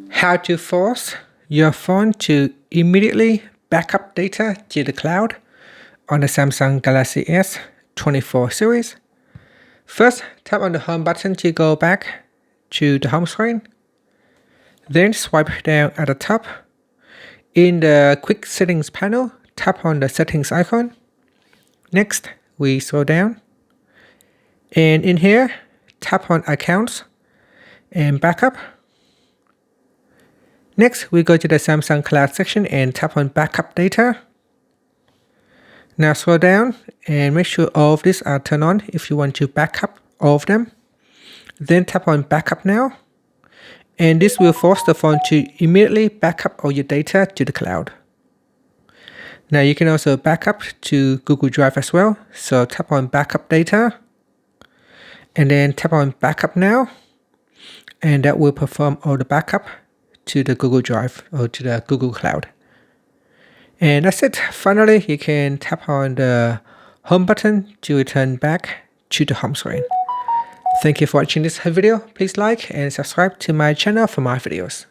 How to force your phone to immediately backup data to the cloud on the Samsung Galaxy S24 series. First, tap on the home button to go back to the home screen. Then swipe down at the top. In the quick settings panel, tap on the settings icon. Next, we scroll down. And in here, tap on accounts and backup. Next, we go to the Samsung Cloud section and tap on Backup Data. Now scroll down and make sure all of these are turned on if you want to backup all of them. Then tap on Backup Now. And this will force the phone to immediately backup all your data to the cloud. Now you can also backup to Google Drive as well. So tap on Backup Data. And then tap on Backup Now. And that will perform all the backup to the Google Drive or to the Google Cloud. And that's it. Finally, you can tap on the home button to return back to the home screen. Thank you for watching this video. Please like and subscribe to my channel for more videos.